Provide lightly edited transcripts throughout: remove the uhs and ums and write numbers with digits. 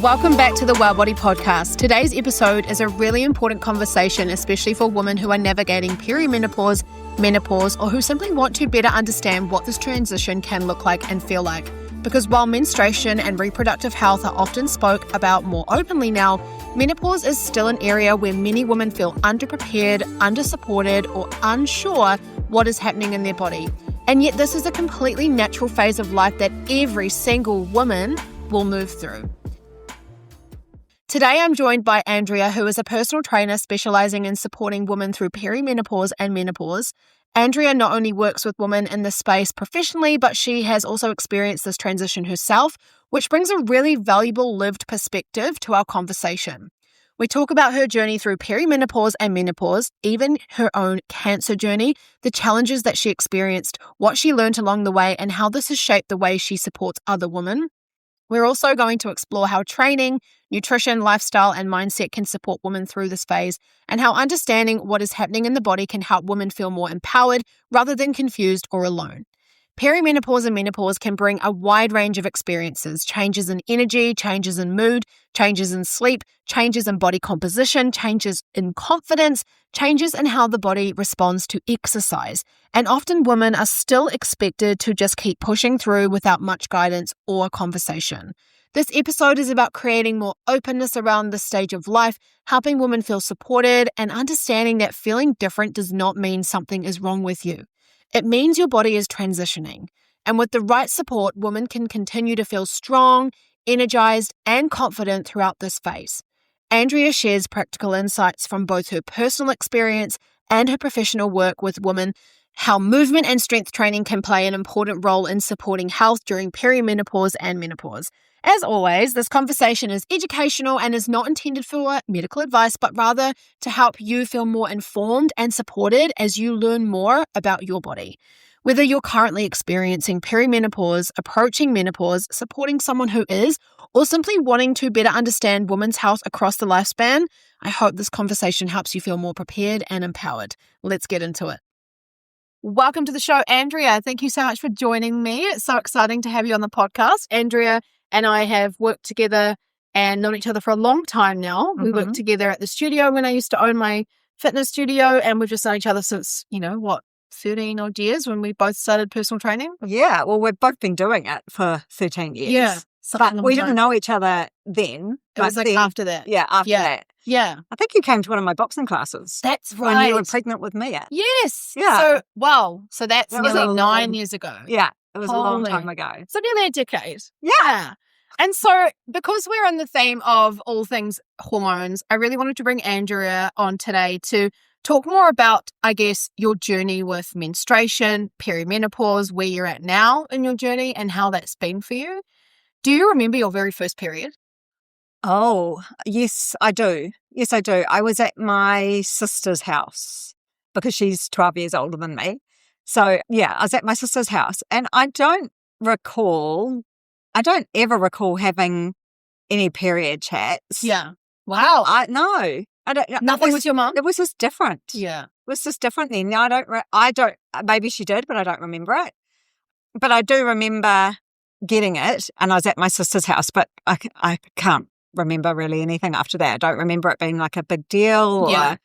Welcome back to the Well Body Podcast. Today's episode is a really important conversation, especially for women who are navigating perimenopause, menopause, or who simply want to better understand what this transition can look like and feel like. Because while menstruation and reproductive health are often spoke about more openly now, menopause is still an area where many women feel underprepared, undersupported, or unsure what is happening in their body. And yet this is a completely natural phase of life that every single woman will move through. Today, I'm joined by Andrea, who is a personal trainer specializing in supporting women through perimenopause and menopause. Andrea not only works with women in this space professionally, but she has also experienced this transition herself, which brings a really valuable lived perspective to our conversation. We talk about her journey through perimenopause and menopause, even her own cancer journey, the challenges that she experienced, what she learned along the way, and how this has shaped the way she supports other women. We're also going to explore how training, nutrition, lifestyle, and mindset can support women through this phase, and how understanding what is happening in the body can help women feel more empowered rather than confused or alone. Perimenopause and menopause can bring a wide range of experiences, changes in energy, changes in mood, changes in sleep, changes in body composition, changes in confidence, changes in how the body responds to exercise. And often women are still expected to just keep pushing through without much guidance or conversation. This episode is about creating more openness around this stage of life, helping women feel supported and understanding that feeling different does not mean something is wrong with you. It means your body is transitioning. And with the right support, women can continue to feel strong, energized, and confident throughout this phase. Andrea shares practical insights from both her personal experience and her professional work with women, how movement and strength training can play an important role in supporting health during perimenopause and menopause. As always, this conversation is educational and is not intended for medical advice, but rather to help you feel more informed and supported as you learn more about your body. Whether you're currently experiencing perimenopause, approaching menopause, supporting someone who is, or simply wanting to better understand women's health across the lifespan, I hope this conversation helps you feel more prepared and empowered. Let's get into it. Welcome to the show, Andrea. Thank you so much for joining me. It's so exciting to have you on the podcast. Andrea and I have worked together and known each other for a long time now. We worked together at the studio when I used to own my fitness studio, and we've just known each other since, 13 odd years when we both started personal training. Yeah, well, we've both been doing it for 13 years. Yeah. But we didn't know each other then. It was after that. Yeah, after that. Yeah. I think you came to one of my boxing classes. That's right. When you were pregnant with me. Yes. Yeah. So that's nearly 9 years ago. Yeah, it was a long time ago. So nearly a decade. Yeah. And so because we're on the theme of all things hormones, I really wanted to bring Andrea on today to talk more about, I guess, your journey with menstruation, perimenopause, where you're at now in your journey and how that's been for you. Do you remember your very first period? Oh, yes, I do. Yes, I do. I was at my sister's house because she's 12 years older than me. So, yeah, I was at my sister's house and I don't ever recall having any period chats. Yeah. Wow. I don't. Nothing with your mum? It was just different. Yeah. It was just different then. I don't, maybe she did, but I don't remember it. But I do remember getting it and I was at my sister's house, but I can't remember really anything after that. I don't remember it being like a big deal or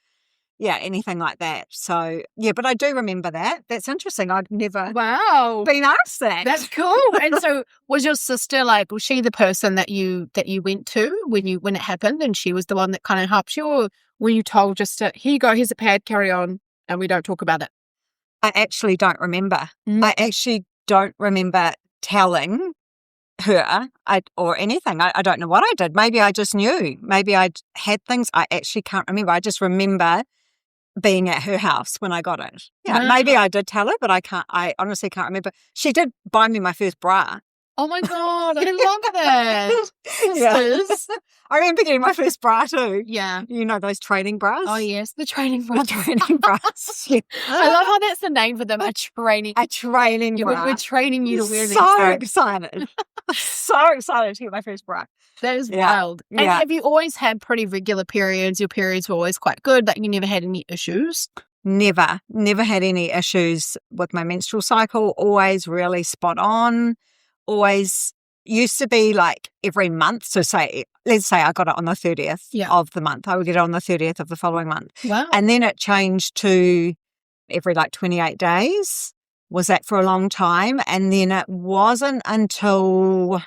anything like that. So, yeah, but I do remember that. That's interesting. I've never been asked that. That's cool. And so was your sister was she the person that you went to when it happened and she was the one that kind of helped you, or were you told just to, here you go, here's a pad, carry on, and we don't talk about it? I actually don't remember. I actually don't remember telling her or anything. I don't know what I did. Maybe I just knew. Maybe I'd had things. I actually can't remember. I just remember being at her house when I got it. Yeah, maybe I did tell her, but I honestly can't remember. She did buy me my first bra. Oh my God, I love that. Yes. I remember getting my first bra too. Yeah. You know those training bras? Oh yes, the training bras. Training bras. Yeah. I love how that's the name for them, a training bra. We're training you to wear these. So excited. So excited to get my first bra. That is wild. And have you always had pretty regular periods? Your periods were always quite good, but you never had any issues? Never had any issues with my menstrual cycle. Always really spot on. Always used to be like every month. So say let's say I got it on the 30th Yeah. of the month. I would get it on the 30th of the following month. Wow. And then it changed to every 28 days. Was that for a long time? And then it wasn't until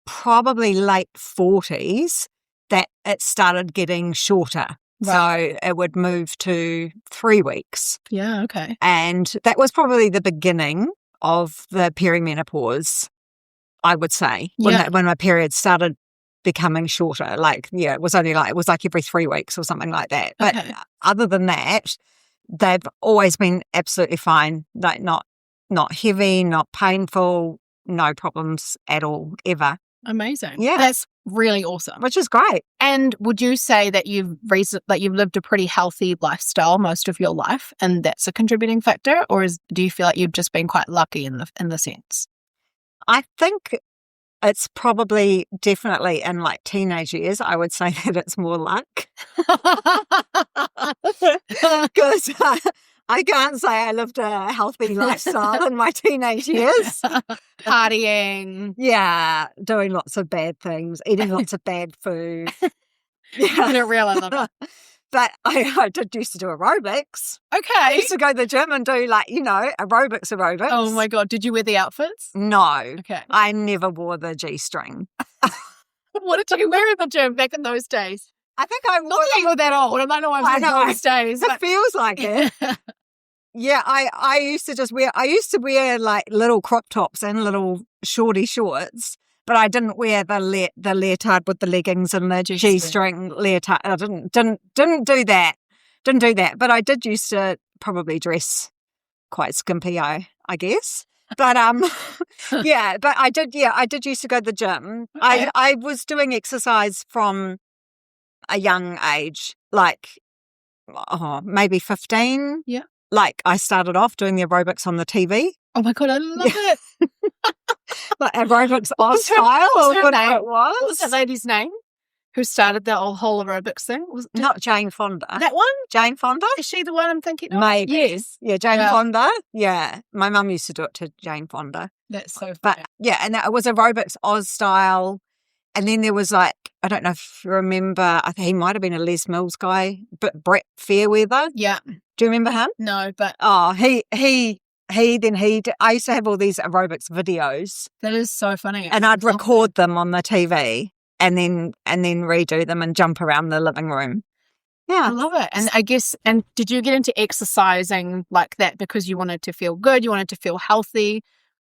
probably late 40s that it started getting shorter. Right. So it would move to 3 weeks. Yeah, okay. And that was probably the beginning of the perimenopause, I would say, when my period started becoming shorter. It was every 3 weeks or something like that. But other than that, they've always been absolutely fine. Not heavy, not painful, no problems at all, ever. Amazing. Yeah. That's really awesome. Which is great. And would you say that you've lived a pretty healthy lifestyle most of your life, and that's a contributing factor, or do you feel like you've just been quite lucky in the sense? I think it's probably definitely in teenage years, I would say that it's more luck. Because I can't say I lived a healthy lifestyle in my teenage years. Partying. Yeah, doing lots of bad things, eating lots of bad food. Yeah. I don't realize that. But I did used to do aerobics. Okay. I used to go to the gym and do aerobics. Oh my God. Did you wear the outfits? No. Okay. I never wore the G-string. What did you wear in the gym back in those days? I think I wore Not that you're that old. I don't know why I'm saying those days. It feels like it. Yeah, I used to wear little crop tops and little shorty shorts, but I didn't wear the leotard with the leggings and the G-string leotard. I didn't do that. Didn't do that. But I did used to probably dress quite skimpy, I guess. But yeah, but I did used to go to the gym. Okay. I was doing exercise from a young age, maybe 15. Yeah. I started off doing the aerobics on the TV. Oh my God, I love it. Aerobics Oz style, or what it was. What was that lady's name who started the whole aerobics thing? Not Jane Fonda. That one? Jane Fonda? Is she the one I'm thinking of? Maybe. Yes. Yeah, Jane Fonda. Yeah. My mum used to do it to Jane Fonda. That's so funny. But yeah, and it was aerobics Oz style. And then there was I don't know if you remember, I think he might have been a Les Mills guy, but Brett Fairweather. Yeah. Do you remember him? No, but I used to have all these aerobics videos. that is so funny. And I'd record them on the TV and then redo them and jump around the living room. Yeah. I love it. And I guess, did you get into exercising like that because you wanted to feel good, you wanted to feel healthy,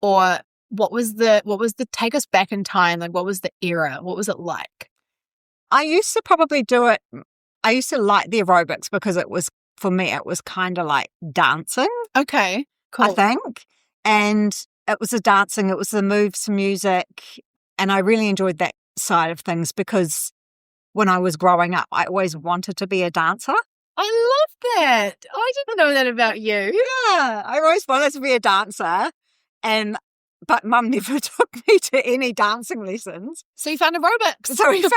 or what was the take us back in time? What was the era? What was it like? I used to probably do it. I used to like the aerobics because for me, it was kind of like dancing. Okay, cool. I think. And it was the dancing, it was the moves to music. And I really enjoyed that side of things because when I was growing up, I always wanted to be a dancer. I love that. I didn't know that about you. Yeah, I always wanted to be a dancer. But Mum never took me to any dancing lessons. So you found aerobics. So we found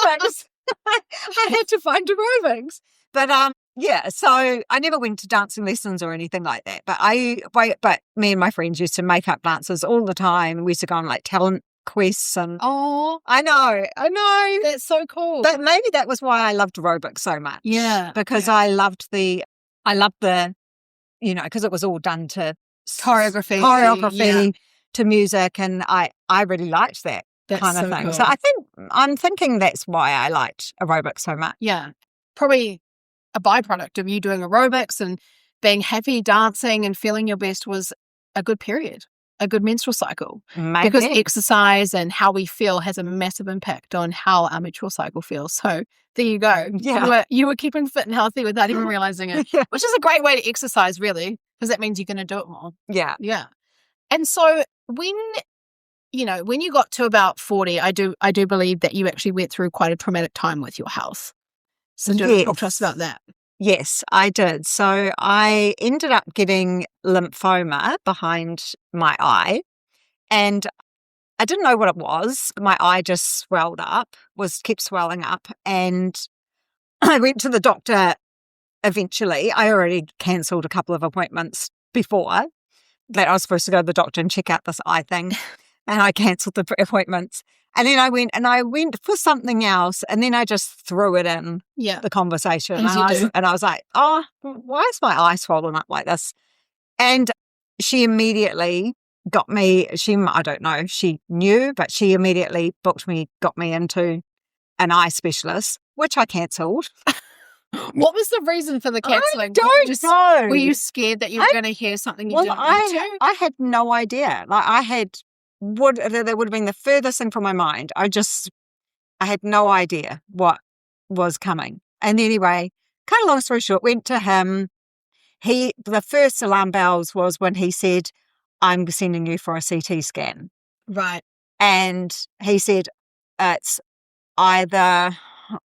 aerobics. I had to find aerobics. But yeah, so I never went to dancing lessons or anything like that. But me and my friends used to make up dances all the time. We used to go on talent quests and I know. That's so cool. But maybe that was why I loved aerobics so much. Yeah. Because I loved the because it was all done to choreography to music, and I really liked that kind of thing. Cool. So I'm thinking that's why I liked aerobics so much. Yeah. Probably a byproduct of you doing aerobics and being happy, dancing and feeling your best was a good period, a good menstrual cycle. Maybe. Because exercise and how we feel has a massive impact on how our menstrual cycle feels. So there you go. Yeah. You were keeping fit and healthy without even realizing it, Yeah. which is a great way to exercise, really, because that means you're going to do it more. Yeah. Yeah. And so when you got to about 40, I do believe that you actually went through quite a traumatic time with your health. So talk to us about that. Yes, I did. So I ended up getting lymphoma behind my eye, and I didn't know what it was. My eye just swelled up, kept swelling up, and I went to the doctor eventually. I already cancelled a couple of appointments before that I was supposed to go to the doctor and check out this eye thing. and I cancelled the appointments. And then I went for something else, and then I just threw it in the conversation. And I was like, oh, why is my eye swollen up like this? And she immediately got me, I don't know if she knew, but she immediately got me into an eye specialist, which I cancelled. What was the reason for the cancelling? I don't know. Were you scared that you were going to hear something you didn't want to? I had no idea. Like that would have been the furthest thing from my mind. I had no idea what was coming. And anyway, kind of long story short, went to him. The first alarm bells was when he said, I'm sending you for a CT scan. Right. And he said, it's either,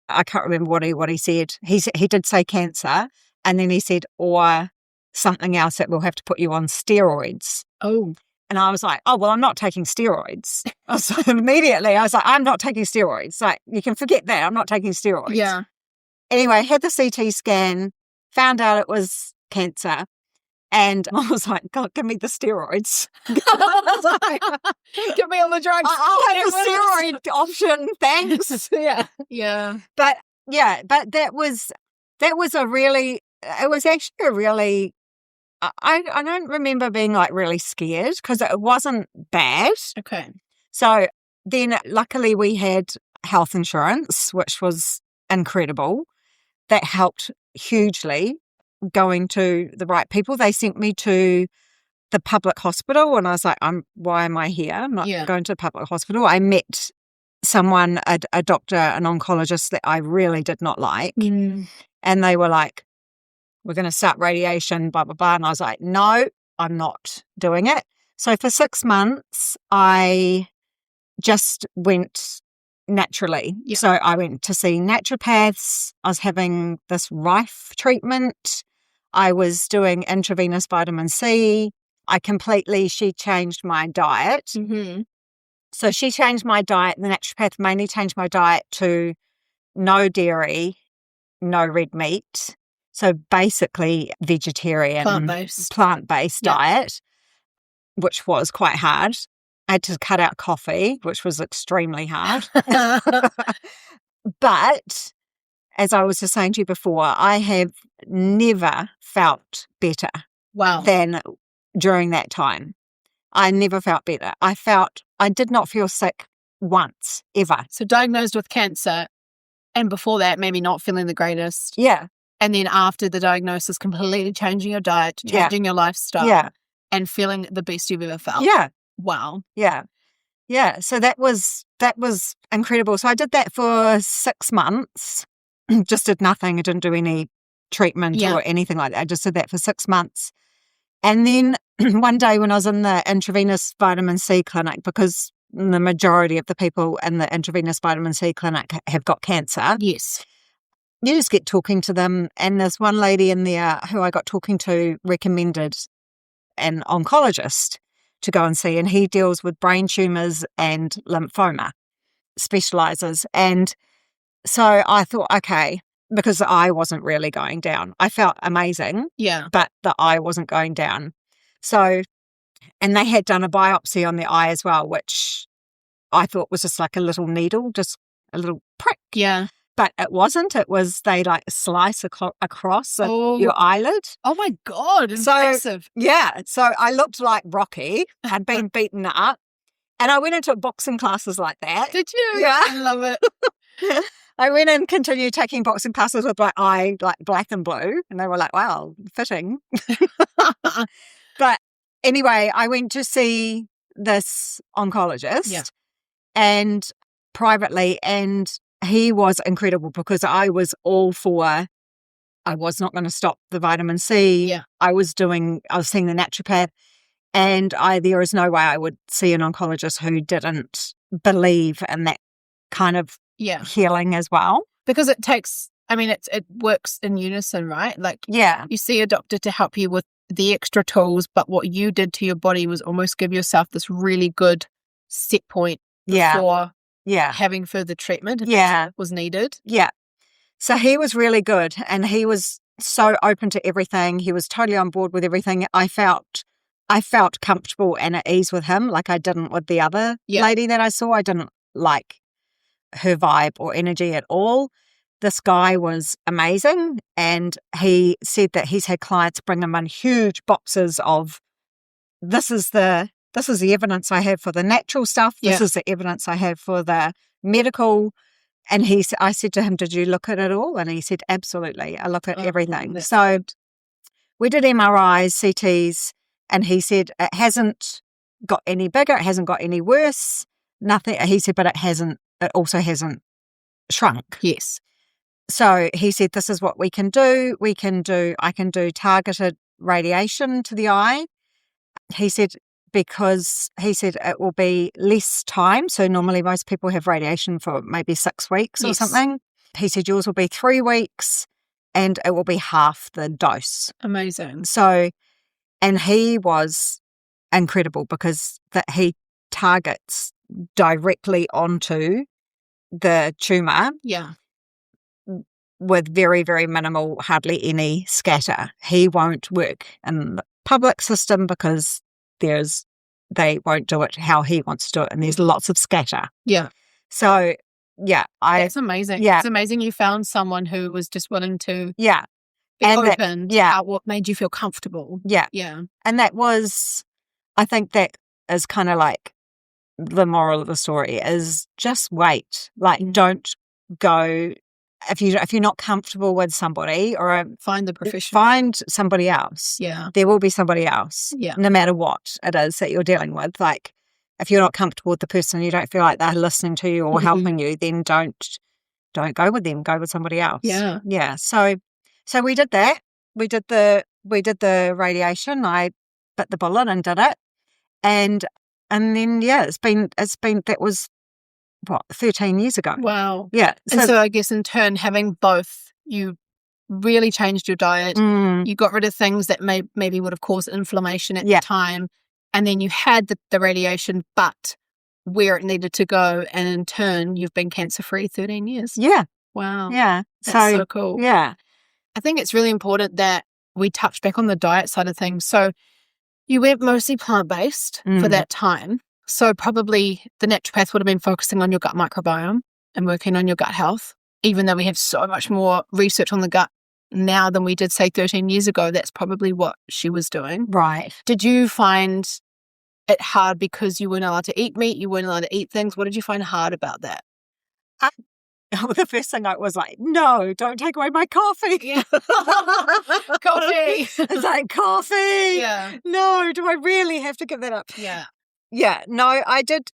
I can't remember what he said. He did say cancer, and then he said, or something else that we'll have to put you on steroids. Oh. And I was like, oh, well, I'm not taking steroids. So immediately I was like, I'm not taking steroids. Like, you can forget that. I'm not taking steroids. Yeah. Anyway, had the CT scan, found out it was cancer. And I was like, God, give me the steroids. Give me all the drugs. I'll have the steroid option, thanks. Yeah. But that was a really, it was actually a really, I don't remember being like really scared because it wasn't bad. Okay. So then luckily we had health insurance, which was incredible. That helped hugely. Going to the right people. They sent me to the public hospital, and I was like, why am I here? I'm not going to a public hospital. I met someone, a doctor, an oncologist that I really did not like. And they were like, we're going to start radiation, blah, blah, blah. And I was like, no, I'm not doing it. So for 6 months, I just went naturally. Yeah. So I went to see naturopaths. I was having this Rife treatment. I was doing intravenous vitamin C. She changed my diet. Mm-hmm. So she changed my diet. The naturopath mainly changed my diet to no dairy, no red meat. So basically vegetarian, plant-based diet, which was quite hard. I had to cut out coffee, which was extremely hard. But as I was just saying to you before, I have never felt better than during that time. I never felt better. I did not feel sick once, ever. So diagnosed with cancer, and before that, maybe not feeling the greatest. Yeah. And then after the diagnosis, completely changing your diet, changing your lifestyle, and feeling the best you've ever felt. Yeah. Wow. Yeah. Yeah. So that was incredible. So I did that for 6 months. Just did nothing. I didn't do any treatment or anything like that. I just did that for 6 months. And then one day when I was in the intravenous vitamin C clinic, because the majority of the people in the intravenous vitamin C clinic have got cancer. Yes. You just get talking to them. And there's one lady in there who I got talking to recommended an oncologist to go and see. And he deals with brain tumours and lymphoma, specialises. And so I thought, okay, because the eye wasn't really going down. I felt amazing, but the eye wasn't going down. So, and they had done a biopsy on the eye as well, which I thought was just like a little needle, just a little prick. Yeah. But it wasn't. It was they like slice across your eyelid. Oh my God, impressive. So I looked like Rocky. I'd been beaten up. And I went into boxing classes like that. Did you? Yeah. I love it. I went and continued taking boxing classes with my eye like black and blue. And they were like, wow, fitting. But anyway, I went to see this oncologist and privately, and he was incredible because I was all for, I was not going to stop the vitamin C. Yeah. I was seeing the naturopath, and there is no way I would see an oncologist who didn't believe in that kind of healing as well. Because it works in unison, right? Like, you see a doctor to help you with the extra tools, but what you did to your body was almost give yourself this really good set point before having further treatment if it was needed. Yeah. So he was really good, and he was so open to everything. He was totally on board with everything. I felt I felt comfortable and at ease with him, like I didn't with the other lady that I saw. I didn't like her vibe or energy at all. This guy was amazing, and he said that he's had clients bring him in huge boxes of this is the evidence I have for the natural stuff. This is the evidence I have for the medical. And I said to him, "Did you look at it all?" And he said, "Absolutely. I look at everything." So we did MRIs, CTs, and he said it hasn't got any bigger. It hasn't got any worse. Nothing. He said, but it also hasn't shrunk. Yes. So he said, this is what we can do. I can do targeted radiation to the eye. He said, because he said it will be less time. So normally most people have radiation for maybe 6 weeks or something. He said yours will be 3 weeks and it will be half the dose. Amazing. So, and he was incredible because he targets directly onto the tumour. Yeah. With very, very minimal, hardly any scatter. He won't work in the public system because they won't do it how he wants to do it, and there's lots of scatter. Yeah. So, that's amazing. Yeah. It's amazing you found someone who was just willing to be open about what made you feel comfortable. Yeah. Yeah. And that was, I think that is kind of like the moral of the story is just wait. Like, don't go. If you're not comfortable with somebody or find the professional, find somebody else. Yeah. There will be somebody else. Yeah. No matter what it is that you're dealing with. Like if you're not comfortable with the person, you don't feel like they're listening to you or helping you, then don't go with them. Go with somebody else. Yeah. Yeah. So we did that. We did the radiation. I bit the bullet and did it. And then it's been that was 13 years ago. Wow. Yeah. And so I guess in turn, having both, you really changed your diet. You got rid of things that maybe would have caused inflammation at the time. And then you had the radiation, but where it needed to go. And in turn, you've been cancer-free 13 years. Yeah. Wow. Yeah. That's so cool. Yeah. I think it's really important that we touch back on the diet side of things. So you went mostly plant-based for that time. So probably the naturopath would have been focusing on your gut microbiome and working on your gut health, even though we have so much more research on the gut now than we did, say, 13 years ago. That's probably what she was doing. Right. Did you find it hard because you weren't allowed to eat meat, you weren't allowed to eat things? What did you find hard about that? The first thing I was like, no, don't take away my coffee. Yeah. Coffee. It's like, coffee. Yeah. No, do I really have to give that up? Yeah. Yeah, no, I did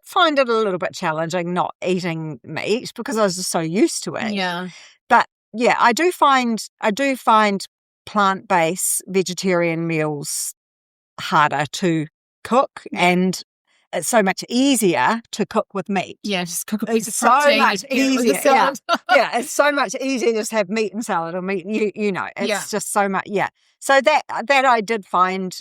find it a little bit challenging not eating meat because I was just so used to it. Yeah. But yeah, I do find plant-based vegetarian meals harder to cook and it's so much easier to cook with meat. Yeah, just cook a piece of so protein. much easier. Yeah. Yeah, it's so much easier just to have meat and salad or meat. You know, it's just so much. Yeah. So that I did find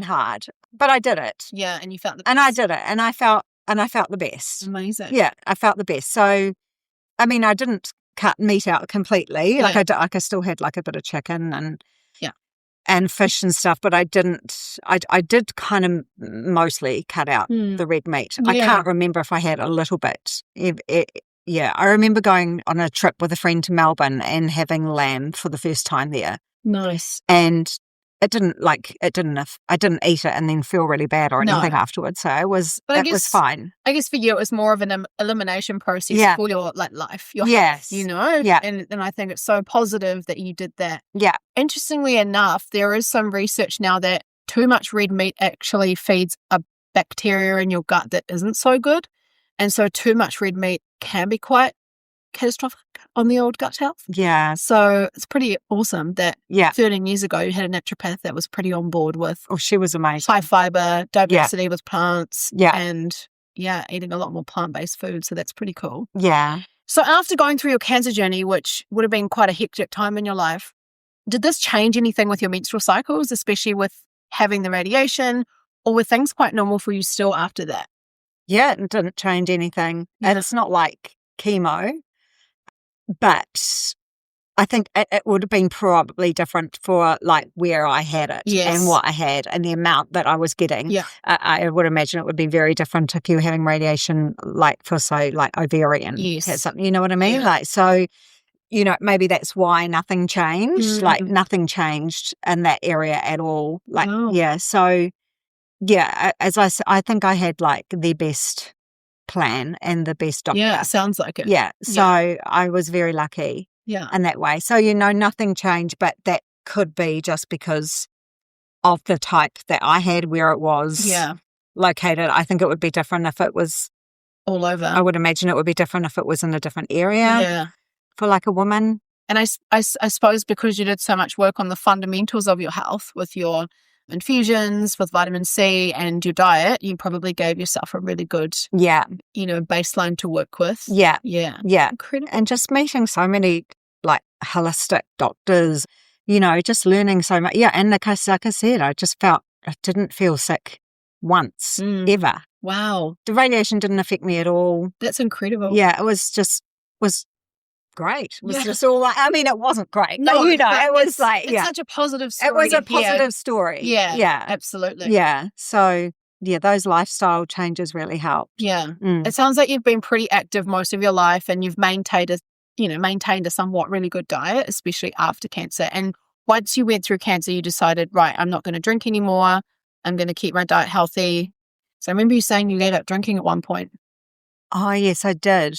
hard, but I did it. Yeah, and you felt the best. And I did it, and I felt the best. Amazing. Yeah, I felt the best. So, I mean, I didn't cut meat out completely. Yeah. Like I still had like a bit of chicken and fish and stuff, but I didn't. I did kind of mostly cut out the red meat. Yeah. I can't remember if I had a little bit. Yeah, I remember going on a trip with a friend to Melbourne and having lamb for the first time there. Nice. And I didn't eat it and then feel really bad or anything afterwards. So it was fine. I guess for you, it was more of an elimination process for your life, your health, you know? Yeah. And I think it's so positive that you did that. Yeah. Interestingly enough, there is some research now that too much red meat actually feeds a bacteria in your gut that isn't so good. And so too much red meat can be quite catastrophic on the old gut health. Yeah. So it's pretty awesome that 13 years ago you had a naturopath that was pretty on board with she was amazing. high fiber, diversity with plants, Yeah. and eating a lot more plant-based food. So that's pretty cool. Yeah. So after going through your cancer journey, which would have been quite a hectic time in your life, did this change anything with your menstrual cycles, especially with having the radiation, or were things quite normal for you still after that? Yeah, it didn't change anything. Yeah. It's not like chemo, but I think it would have been probably different for like where I had it Yes. and what I had and the amount that I was getting. Yeah. I would imagine it would be very different if you were having radiation like for, say, like ovarian Yes. cancer. You know what I mean? Yeah. Like, so, you know, maybe that's why nothing changed. Like nothing changed in that area at all. Like, yeah. So, yeah, I think I had like the best plan and the best doctor. Yeah, sounds like it. Yeah. So I was very lucky. Yeah. In that way. So, you know, nothing changed, but that could be just because of the type that I had, where it was located. I think it would be different if it was all over. I would imagine it would be different if it was in a different area for like a woman. And I suppose because you did so much work on the fundamentals of your health with your infusions, with vitamin C and your diet, you probably gave yourself a really good, you know, baseline to work with. Yeah. Incredible. And just meeting so many like holistic doctors, you know, just learning so much. Yeah. And like I said, I didn't feel sick once, ever. Wow. The radiation didn't affect me at all. That's incredible. Yeah. It was great. It was just all like, I mean, it wasn't great. No, but, you know, it was like, it's such a positive story. It was a positive story. Yeah. Absolutely. Yeah. So, yeah, those lifestyle changes really helped. Yeah. It sounds like you've been pretty active most of your life and you've maintained a somewhat really good diet, especially after cancer. And once you went through cancer, you decided, right, I'm not going to drink anymore. I'm going to keep my diet healthy. So I remember you saying you gave up drinking at one point. Oh, yes, I did.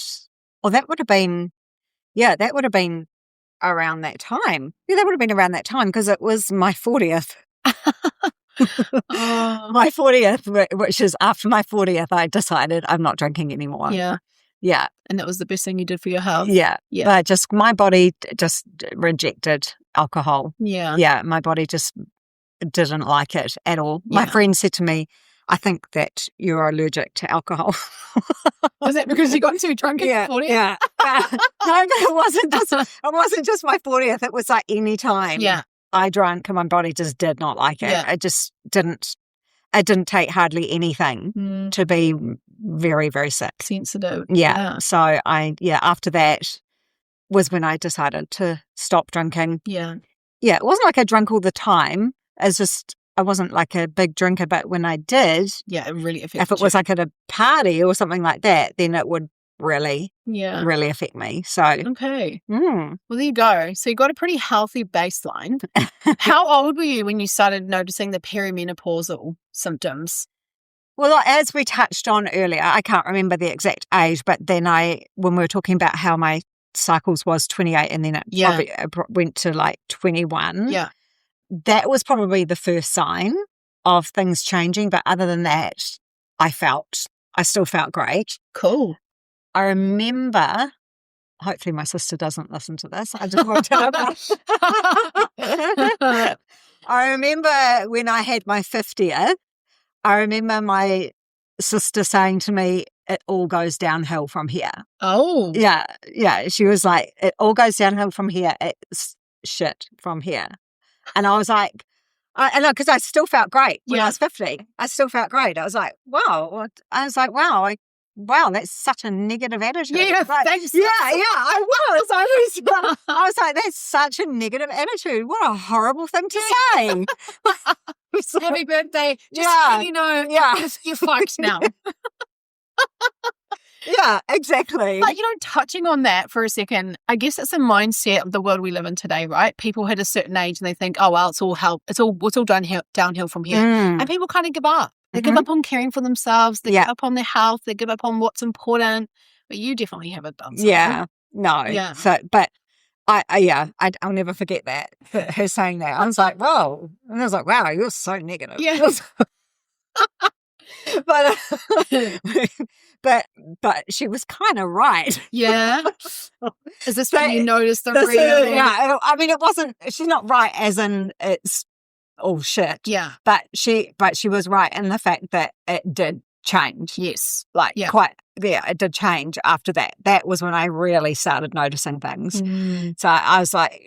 Well, that would have been around that time. Yeah, that would have been around that time because it was my 40th. My 40th, which is after my 40th, I decided I'm not drinking anymore. Yeah. Yeah. And that was the best thing you did for your health. Yeah. But just my body just rejected alcohol. Yeah. Yeah. My body just didn't like it at all. My friend said to me, I think that you're allergic to alcohol. Was that because you got too drunk at 40th? Yeah. No, it wasn't just my 40th. It was like any time I drank and my body just did not like it. Yeah. It just didn't take hardly anything to be very, very sick. Sensitive. Yeah. So after that was when I decided to stop drinking. Yeah. Yeah. It wasn't like I drank all the time. It's just, I wasn't like a big drinker, but when I did, it really affected if it was like at a party or something like that, then it would really affect me. So okay. Well, there you go. So you got a pretty healthy baseline. How old were you when you started noticing the perimenopausal symptoms? Well, as we touched on earlier, I can't remember the exact age, but then when we were talking about how my cycles was 28 and then it went to like 21. Yeah. That was probably the first sign of things changing. But other than that, I still felt great. Cool. I remember, hopefully my sister doesn't listen to this. I just want to I remember when I had my 50th, I remember my sister saying to me, it all goes downhill from here. Oh. Yeah. Yeah. She was like, it all goes downhill from here. It's shit from here. And I was like, because I still felt great when I was 50. I still felt great. I was like, wow. Wow, that's such a negative attitude. Yeah, like, thanks. I was. I was like, that's such a negative attitude. What a horrible thing to say. Happy birthday. Just so you know, you're fucked now. Yeah, exactly. But, touching on that for a second, I guess it's a mindset of the world we live in today, right? People hit a certain age and they think, oh, well, it's all downhill from here. And people kind of give up. They give up on caring for themselves. They give up on their health. They give up on what's important. But you definitely haven't done so. Yeah, no. Yeah. So, but I'll never forget that, her saying that. I was like, whoa. And I was like, wow, you're so negative. Yeah. But she was kind of right. Yeah. Is this when you noticed the real? Yeah. I mean, she's not right as in it's all shit. Yeah. But she was right in the fact that it did change. Yes. It did change after that. That was when I really started noticing things. So I was like,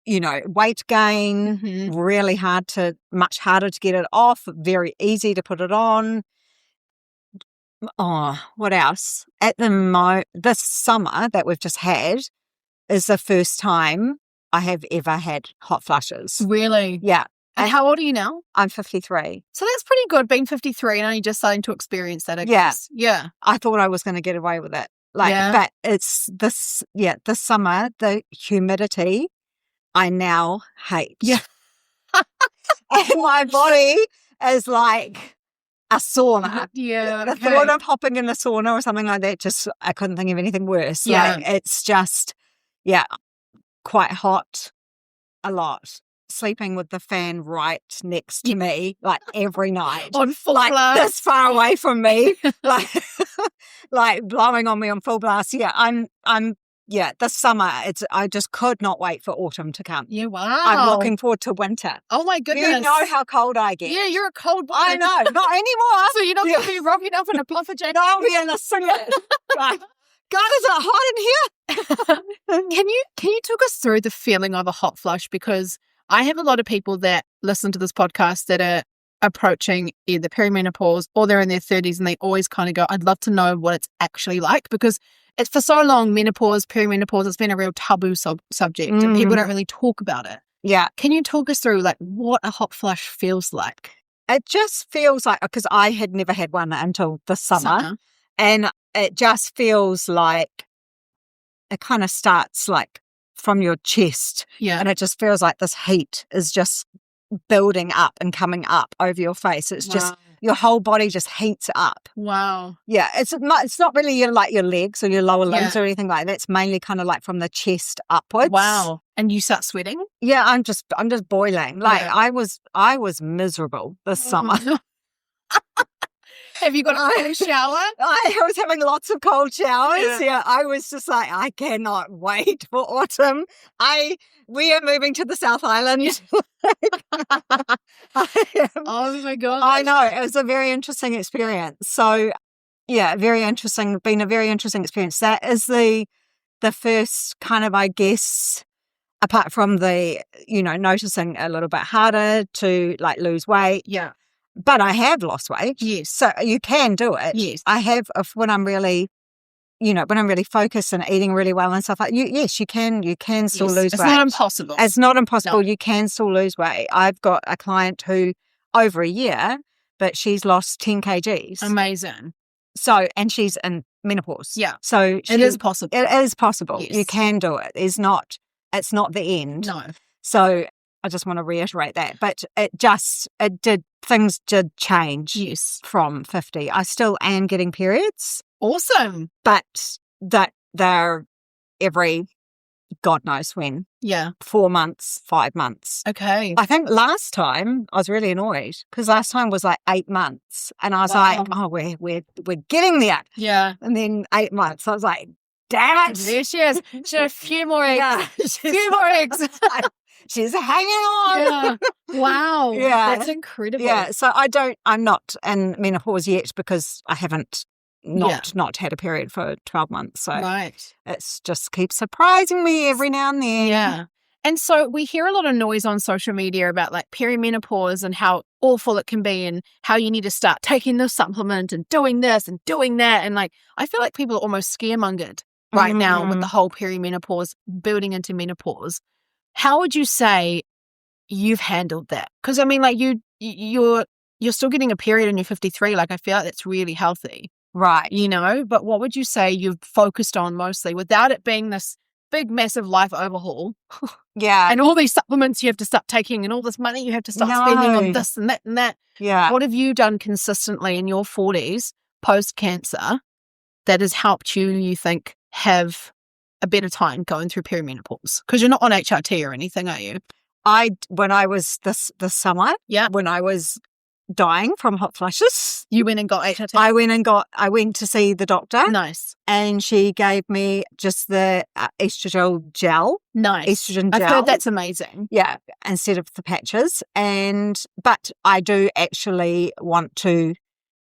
weight gain, really much harder to get it off, very easy to put it on. Oh, what else? At this summer that we've just had, is the first time I have ever had hot flushes. Really? Yeah. And how old are you now? I'm 53. So that's pretty good, being 53 and only just starting to experience that, I Yeah. guess. Yeah. I thought I was going to get away with it. But it's this summer, the humidity, I now hate. Yeah. And my body is like a sauna. Yeah. The thought of hopping in a sauna or something like that, just, I couldn't think of anything worse. Yeah. It's just, quite hot a lot. Sleeping with the fan right next to me, like every night. On full blast. This far away from me, like blowing on me on full blast. Yeah, I'm this summer, I just could not wait for autumn to come. Yeah, wow. I'm looking forward to winter. Oh my goodness. You know how cold I get. Yeah, you're a cold boy. I know, not anymore. So you're not going to be rocking up in a puffer jacket? No, I'll be in a singlet. Like, God, is it hot in here? Can you talk us through the feeling of a hot flush? Because I have a lot of people that listen to this podcast that are approaching either perimenopause or they're in their 30s, and they always kind of go, I'd love to know what it's actually like, because it's for so long, menopause, perimenopause, it's been a real taboo subject and people don't really talk about it. Yeah. Can you talk us through like what a hot flush feels like? It just feels like, because I had never had one until this summer. And it just feels like it kind of starts like from your chest. Yeah. And it just feels like this heat is just building up and coming up over your face. It's just, your whole body just heats up. Wow. Yeah. It's not really your legs or your lower limbs or anything like that. It's mainly kind of like from the chest upwards. Wow. And you start sweating? Yeah. I'm just boiling. Like I was miserable this summer. Have you got a cold shower? I was having lots of cold showers. Yeah, I was just like, I cannot wait for autumn. We are moving to the South Island. Oh my God. I know. It was a very interesting experience. So, yeah, very interesting. Been a very interesting experience. That is the first kind of, I guess, apart from the, noticing a little bit harder to like lose weight. Yeah. But I have lost weight. Yes. So you can do it. Yes. I have, when I'm really focused and eating really well and stuff like that. Yes, you can still lose weight. It's not impossible. It's not impossible. No. You can still lose weight. I've got a client who, over a year, but she's lost 10 kgs. Amazing. So, and she's in menopause. Yeah. So it is possible. It is possible. Yes. You can do it. It's not the end. No. So I just want to reiterate that. But things did change. Yes. From 50. I still am getting periods. Awesome. But that they're every God knows when. Yeah. 4 months, 5 months. Okay. I think last time I was really annoyed because last time was like 8 months. And I was like, oh, we're getting there. Yeah. And then 8 months. I was like, damn it. There she is. She had a few more eggs. Yeah. A few more eggs. She's hanging on. Yeah. Wow. Yeah. That's incredible. Yeah. So I'm not in menopause yet because I haven't not had a period for 12 months. So it's just keeps surprising me every now and then. Yeah. And so we hear a lot of noise on social media about like perimenopause and how awful it can be and how you need to start taking this supplement and doing this and doing that. And like, I feel like people are almost scaremongered right now with the whole perimenopause building into menopause. How would you say you've handled that? Because I mean, like you're still getting a period and you're 53. Like I feel like that's really healthy. Right. But what would you say you've focused on mostly without it being this big, massive life overhaul? Yeah. And all these supplements you have to start taking and all this money you have to start spending on this and that and that. Yeah. What have you done consistently in your 40s post-cancer that has helped you think, have a better time going through perimenopause? Because you're not on HRT or anything, are you? When I was this summer, when I was dying from hot flushes, you went and got HRT? I went to see the doctor. Nice. And she gave me just the estrogen gel. Nice. Estrogen gel. I've heard that's amazing. Yeah, instead of the patches. But I do actually want to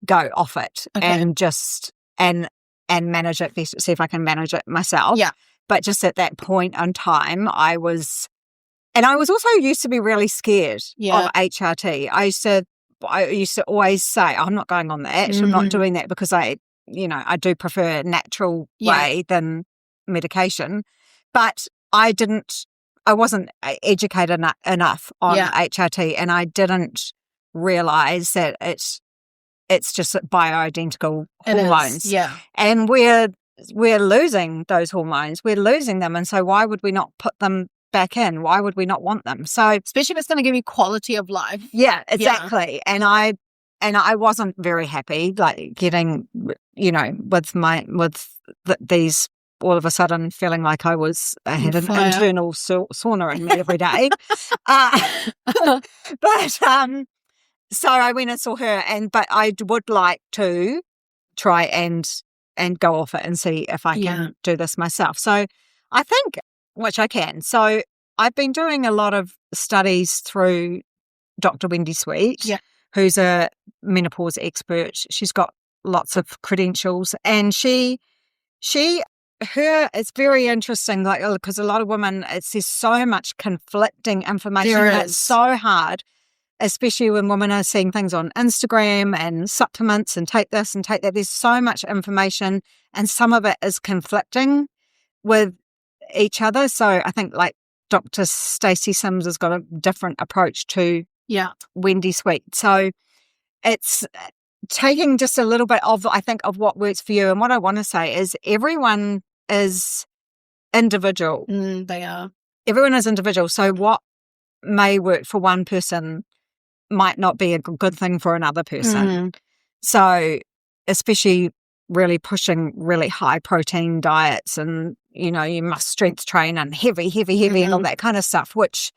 go off it and just and manage it, see if I can manage it myself. Yeah. But just at that point in time, I was also used to be really scared of HRT. I used to always say, I'm not going on that. I'm not doing that because I do prefer a natural way than medication. But wasn't educated enough on Yeah. HRT, and I didn't realize that it's just bioidentical It is, hormones. yeah. And we're losing those hormones. We're losing them. And so why would we not put them back in? Why would we not want them? So Especially if it's going to give you quality of life. yeah, exactly. And I wasn't very happy, like getting, with these, all of a sudden feeling like I had an internal sauna in me every day. But so I went and saw her, but I would like to try and go off it and see if I can do this myself. So I think, which I can. So I've been doing a lot of studies through Dr. Wendy Sweet, who's a menopause expert. She's got lots of credentials, and it's very interesting, like, because a lot of women, there's so much conflicting information. It's so hard, especially when women are seeing things on Instagram and supplements and take this and take that. There's so much information, and some of it is conflicting with each other. So I think like Dr. Stacey Sims has got a different approach to Wendy Sweet. So it's taking just a little bit of, I think, of what works for you. And what I want to say is everyone is individual. They are. Everyone is individual. So what may work for one person might not be a good thing for another person. So especially really pushing really high protein diets, and you must strength train and heavy and all that kind of stuff, which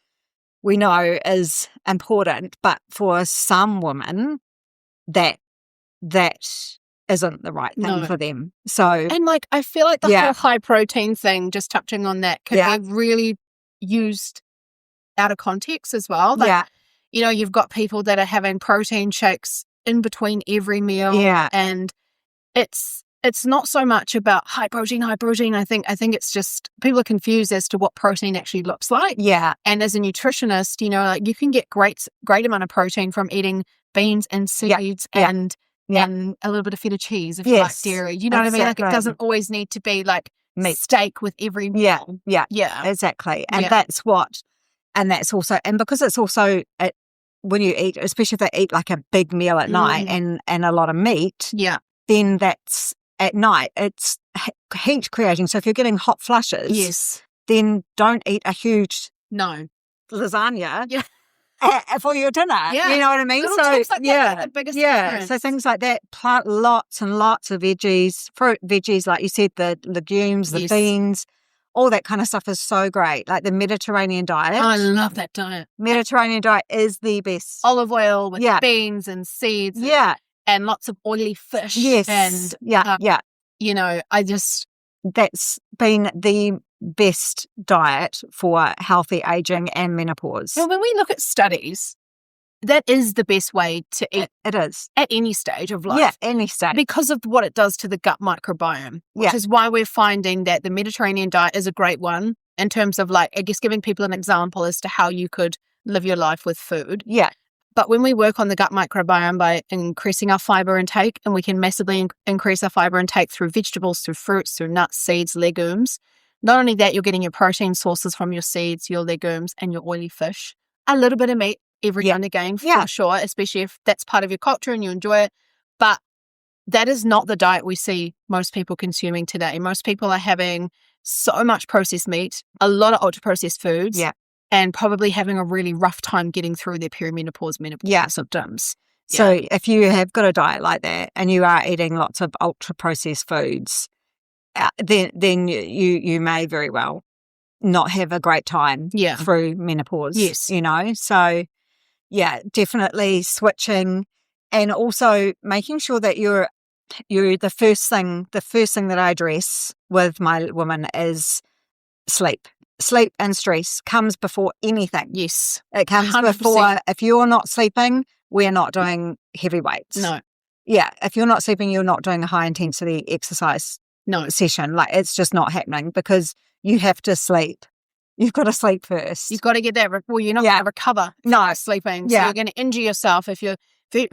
we know is important, but for some women that isn't the right thing for them. So, and like I feel like the whole high protein thing, just touching on that, can be really used out of context as well. Like, you've got people that are having protein shakes in between every meal, and it's not so much about high protein. I think it's just people are confused as to what protein actually looks like. Yeah. And as a nutritionist, like you can get great amount of protein from eating beans and seeds and a little bit of feta cheese if you like dairy. You know what I mean? Like it doesn't always need to be like steak with every meal. Yeah, exactly. And that's what, and that's also, and because it's also when you eat, especially if they eat like a big meal at night and a lot of meat, then that's at night, it's heat creating. So if you're getting hot flushes, then don't eat a huge lasagna for your dinner. You know what I mean? Little so tips like that are the biggest difference. So things like that, plant lots and lots of veggies, fruit, veggies, like you said, the legumes, the beans, all that kind of stuff is so great. Like the Mediterranean diet. I love that diet. Mediterranean diet is the best. Olive oil with beans and seeds. And lots of oily fish. And that's been the best diet for healthy aging and menopause. Well, when we look at studies, that is the best way to eat. It is. At any stage of life. Yeah, any stage. Because of what it does to the gut microbiome, which is why we're finding that the Mediterranean diet is a great one in terms of, like, I guess, giving people an example as to how you could live your life with food. Yeah. But when we work on the gut microbiome by increasing our fiber intake, and we can massively increase our fiber intake through vegetables, through fruits, through nuts, seeds, legumes. Not only that, you're getting your protein sources from your seeds, your legumes, and your oily fish. A little bit of meat every now and again, for sure, especially if that's part of your culture and you enjoy it. But that is not the diet we see most people consuming today. Most people are having so much processed meat, a lot of ultra-processed foods, and probably having a really rough time getting through their perimenopause, menopause symptoms. So if you have got a diet like that and you are eating lots of ultra-processed foods, then you may very well not have a great time through menopause. So definitely switching, and also making sure that you're the first thing that I address with my women is sleep. Sleep and stress comes before anything. Yes. It comes 100%. Before, if you're not sleeping, we're not doing heavy weights. No. Yeah. If you're not sleeping, you're not doing a high intensity exercise session. Like, it's just not happening, because you have to sleep. You've got to sleep first. You've got to get that. Well, you're not going to recover if you're not sleeping. So you're going to injure yourself. If you're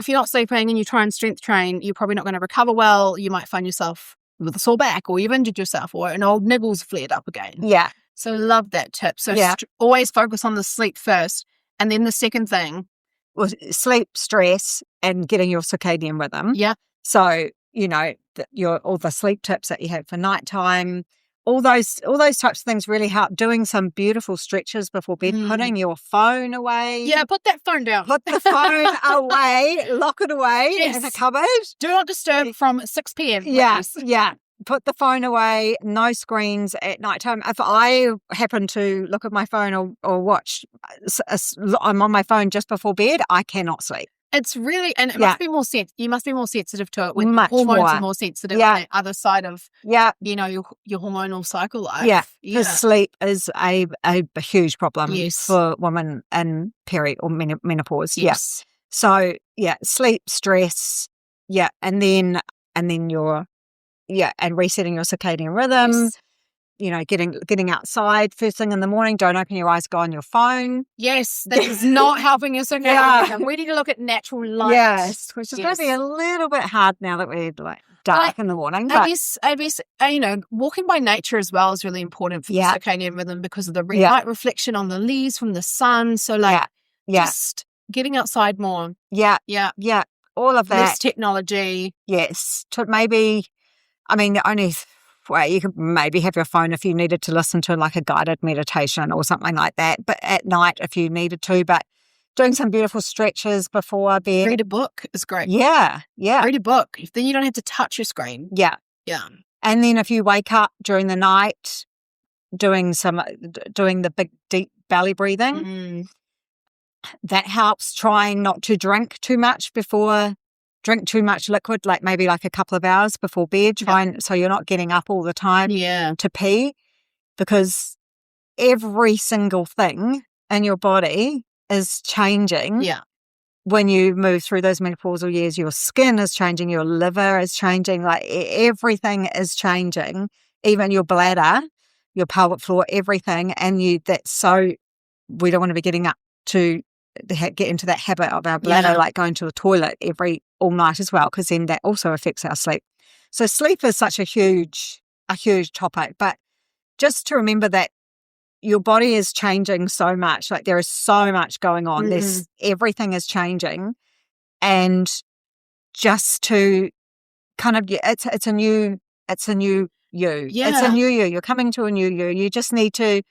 not sleeping and you try and strength train, you're probably not going to recover well. You might find yourself with a sore back, or you've injured yourself, or an old niggle's flared up again. Yeah. So love that tip. So Yeah. always focus on the sleep first. And then the second thing. Well, sleep, stress, and getting your circadian rhythm. Yeah. So, all the sleep tips that you have for nighttime, all those types of things really help. Doing some beautiful stretches before bed, putting your phone away. Yeah, put that phone down. Put the phone away, lock it away in a cupboard. Do not disturb from 6 p.m. Yes, yeah. Put the phone away, no screens at nighttime. If I happen to look at my phone or watch, I'm on my phone just before bed, I cannot sleep. It's really, and it must be more you must be more sensitive to it when Much hormones more. are more sensitive on the other side of, your hormonal cycle life. Yeah, because sleep is a huge problem for women in menopause. Yes. Yeah. So, sleep, stress, and then and resetting your circadian rhythm. Yes. Getting outside first thing in the morning. Don't open your eyes, go on your phone. Yes, that is not helping your circadian rhythm. We need to look at natural light. Yes, which is going to be a little bit hard now that we're dark in the morning. I guess, walking by nature as well is really important for the circadian rhythm because of the red light reflection on the leaves from the sun. So just getting outside more. Yeah. All of that. Less technology. Yes. The only way you could maybe have your phone if you needed to listen to like a guided meditation or something like that. But at night if you needed to, but doing some beautiful stretches before bed. Read a book is great. Yeah. Read a book. Then you don't have to touch your screen. Yeah. And then if you wake up during the night, doing the big deep belly breathing, that helps. Trying not to drink too much liquid, like maybe like a couple of hours before bed, so you're not getting up all the time to pee, because every single thing in your body is changing. Yeah. When you move through those menopausal years, your skin is changing, your liver is changing, like everything is changing, even your bladder, your pelvic floor, everything. And we don't want to be getting up to get into that habit of our bladder, like going to the toilet all night as well, because then that also affects our sleep. So sleep is such a huge topic, but just to remember that your body is changing so much, like there is so much going on. Everything is changing, and just to kind of, it's a new you. It's a new you. You're coming to a new you. You just need to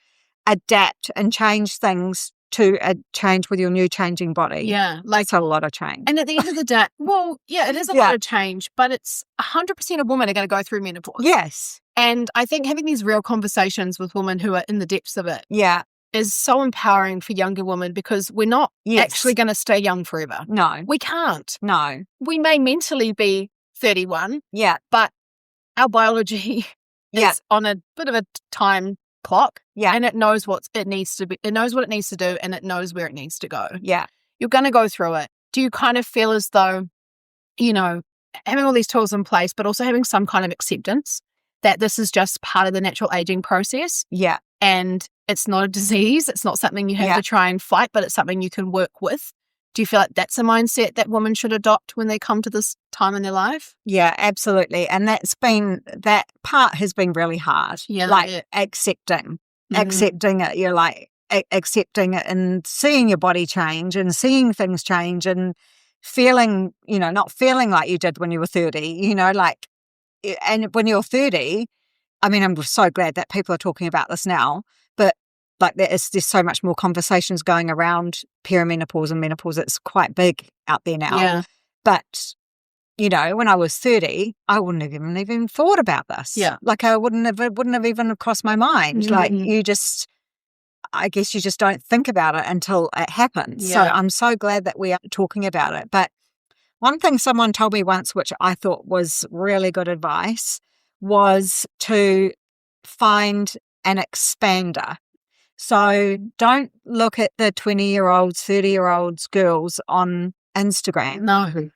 adapt and change things to change with your new changing body. Yeah. It's a lot of change. And at the end of the day, it is a lot of change, but it's 100% of women are going to go through menopause. Yes. And I think having these real conversations with women who are in the depths of it is so empowering for younger women, because we're not actually going to stay young forever. No. We can't. No. We may mentally be 31. Yeah. But our biology is on a bit of a time clock. Yeah. And it knows what it needs to be. It knows what it needs to do, and it knows where it needs to go. Yeah. You're going to go through it. Do you kind of feel as though, having all these tools in place, but also having some kind of acceptance that this is just part of the natural aging process? Yeah. And it's not a disease. It's not something you have to try and fight, but it's something you can work with. Do you feel like that's a mindset that women should adopt when they come to this time in their life? Yeah, absolutely. And that part has been really hard. Yeah. Accepting it. You're like accepting it and seeing your body change and seeing things change and feeling, not feeling like you did when you were 30, and when you're 30, I'm so glad that people are talking about this now, but like there's so much more conversations going around perimenopause and menopause. It's quite big out there now. Yeah. But, when I was 30, I wouldn't have even thought about this. Yeah. Like it wouldn't have even crossed my mind. Mm-hmm. Like I guess you just don't think about it until it happens. Yeah. So I'm so glad that we are talking about it. But one thing someone told me once, which I thought was really good advice, was to find an expander. So don't look at the 20-year-olds, 30-year-olds girls on Instagram. No.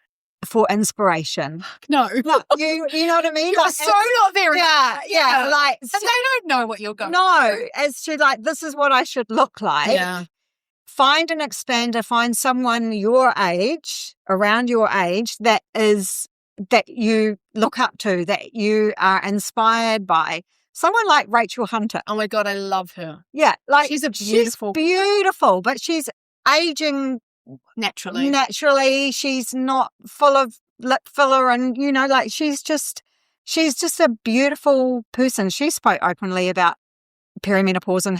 For inspiration. No. Look, you know what I mean? You're so not very. Yeah. Like, and they don't know what you're going No, as to like, this is what I should look like. Yeah. Find an expander, find someone your age, around your age, that you look up to, that you are inspired by. Someone like Rachel Hunter. Oh my God, I love her. Yeah, like She's she's beautiful, but she's aging naturally. She's not full of lip filler, and like she's just a beautiful person. She spoke openly about perimenopause and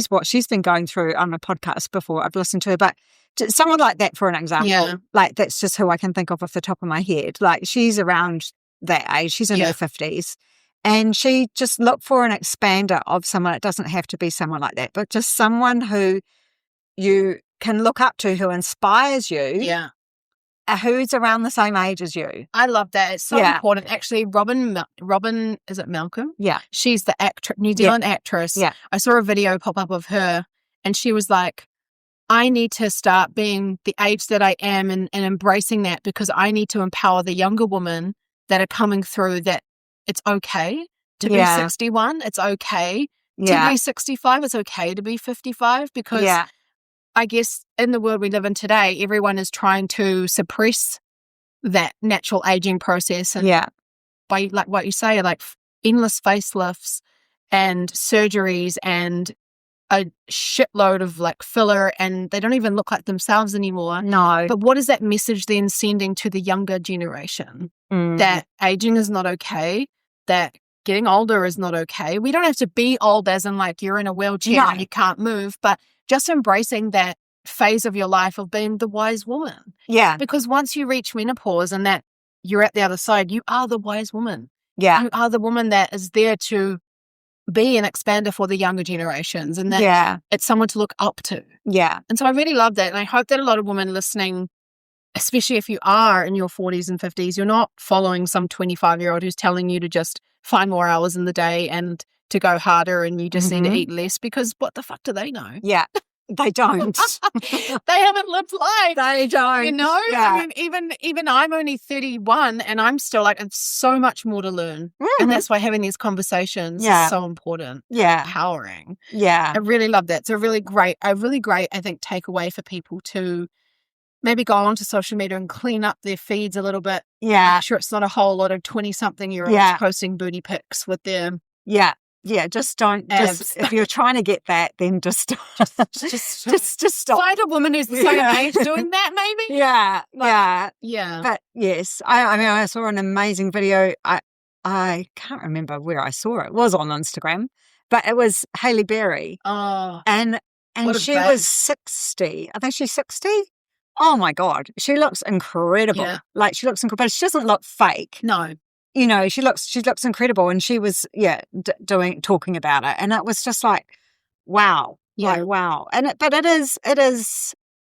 what she's been going through on a podcast before. I've listened to her, but someone like that, for an example, like that's just who I can think of off the top of my head. Like she's around that age, she's in her 50s, and she just looked for an expander of someone. It doesn't have to be someone like that, but just someone who you can look up to, who inspires you. Yeah. Who's around the same age as you. I love that. It's so important. Actually, Robin, is it Malcolm? Yeah. She's the New Zealand actress. Yeah. I saw a video pop up of her, and she was like, I need to start being the age that I am and embracing that, because I need to empower the younger women that are coming through, that it's okay to be 61. It's okay to be 65. It's okay to be 55, because I guess in the world we live in today, everyone is trying to suppress that natural aging process. And by, like what you say, like endless facelifts and surgeries and a shitload of like filler, and they don't even look like themselves anymore. No. But what is that message then sending to the younger generation? That aging is not okay, that getting older is not okay. We don't have to be old as in like you're in a wheelchair and you can't move, but just embracing that phase of your life of being the wise woman. Yeah. Because once you reach menopause and that you're at the other side, you are the wise woman. Yeah. You are the woman that is there to be an expander for the younger generations, and that it's someone to look up to. Yeah. And so I really love that. And I hope that a lot of women listening, especially if you are in your 40s and 50s, you're not following some 25-year-old who's telling you to just find more hours in the day and to go harder and you just need to eat less, because what the fuck do they know? Yeah. They don't. They haven't lived life. They don't. You know? Yeah. I mean, even I'm only 31 and I'm still like, it's so much more to learn. And that's why having these conversations is so important. Yeah. Empowering. Yeah. I really love that. It's a really great, I think, takeaway for people to maybe go onto social media and clean up their feeds a little bit. Yeah. Make sure it's not a whole lot of 20-something-year-olds posting booty pics with their just don't. If you're trying to get that, then just stop. Find a woman who's the same age doing that, maybe. Yeah. But yes, I mean, I saw an amazing video. I can't remember where I saw it. It was on Instagram, but it was Hailey Berry. Oh, and she was 60. I think she's 60. Oh my God, she looks incredible. Yeah. Like she looks incredible, but she doesn't look fake. No. You know, she looks incredible, and she was talking about it, and it was just like, wow, wow. And but it is.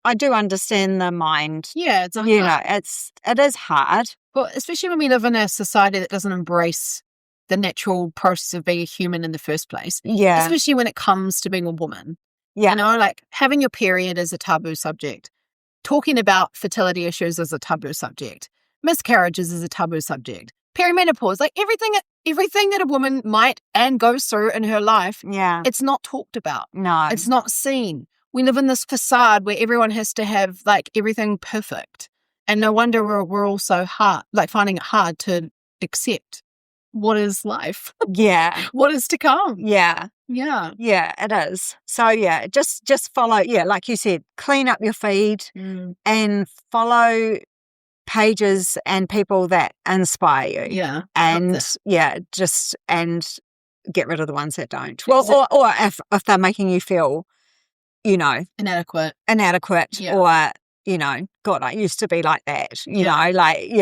I do understand the mind. Yeah, it is hard. Well, especially when we live in a society that doesn't embrace the natural process of being a human in the first place. Yeah, especially when it comes to being a woman. Yeah, you know, like having your period is a taboo subject. Talking about fertility issues is a taboo subject. Miscarriages is a taboo subject. Perimenopause, like everything that a woman might and goes through in her life, it's not talked about. No. It's not seen. We live in this facade where everyone has to have like everything perfect. And no wonder we're all so hard, like finding it hard to accept what is life. Yeah. What is to come. Yeah. Yeah. Yeah, it is. So just follow, like you said, clean up your feed and follow pages and people that inspire you. Yeah. And and get rid of the ones that don't. Well, or if they're making you feel, inadequate, or, God, I used to be like that, you know, like,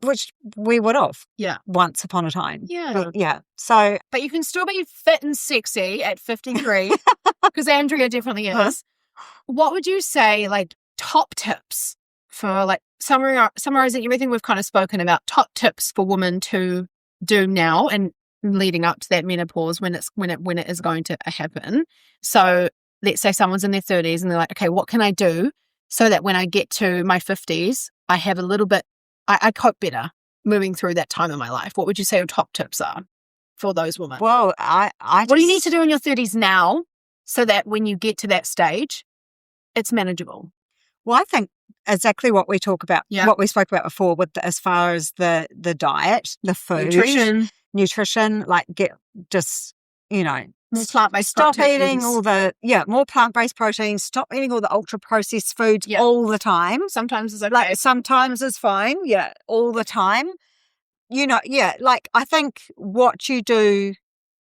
which we would have once upon a time. Yeah. So, but you can still be fit and sexy at 53 because Andrea definitely is. What would you say, like, top tips for like summarizing everything we've kind of spoken about, top tips for women to do now and leading up to that menopause when it is going to happen? So let's say someone's in their 30s and they're like, okay, what can I do so that when I get to my 50s, I have a little bit, I cope better moving through that time in my life? What would you say your top tips are for those women? Well, what do you need to do in your 30s now so that when you get to that stage, it's manageable? Well, I think exactly what we talk about, what we spoke about before, with as far as the diet, the food, nutrition, like More plant-based stop proteins. eating more plant-based proteins, stop eating all the ultra-processed foods Yeah. all the time. Sometimes it's okay. Like sometimes it's fine, all the time. Like I think what you do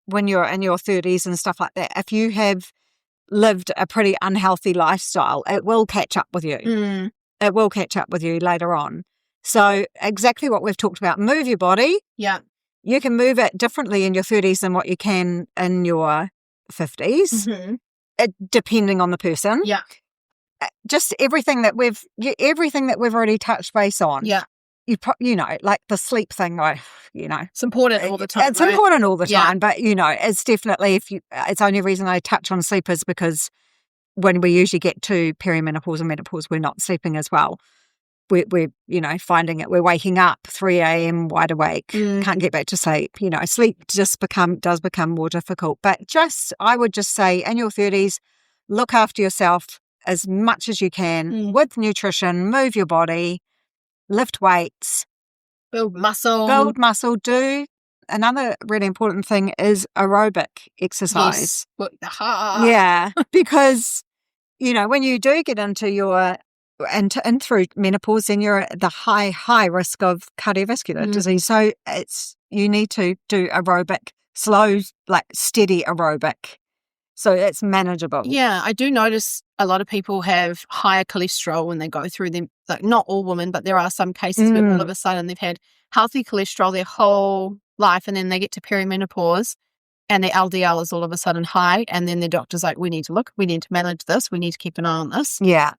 when you're in your 30s and stuff like that, if you have lived a pretty unhealthy lifestyle, it will catch up with you. It will catch up with you later on. So exactly what we've talked about, move your body. Yeah. You can move it differently in your 30s than what you can in your 50s, depending on the person. Yeah. Just everything that we've already touched base on. Yeah. Like the sleep thing, it's important all the time. It's important all the time, but it's definitely it's the only reason I touch on sleep is because when we usually get to perimenopause and menopause, we're not sleeping as well. We're finding it. We're waking up 3 a.m. wide awake, can't get back to sleep. Sleep does become more difficult. But I would just say in your 30s, look after yourself as much as you can with nutrition, move your body, lift weights, build muscle. Do another really important thing is aerobic exercise. Yes. Work the heart. Yeah, because when you do get into your and through menopause, then you're at the high risk of cardiovascular disease. So you need to do aerobic, slow, like steady aerobic, so it's manageable. Yeah, I do notice a lot of people have higher cholesterol when they go through them. Like not all women, but there are some cases where all of a sudden they've had healthy cholesterol their whole life, and then they get to perimenopause and their LDL is all of a sudden high, and then the doctor's like, we need to manage this, we need to keep an eye on this. Yeah.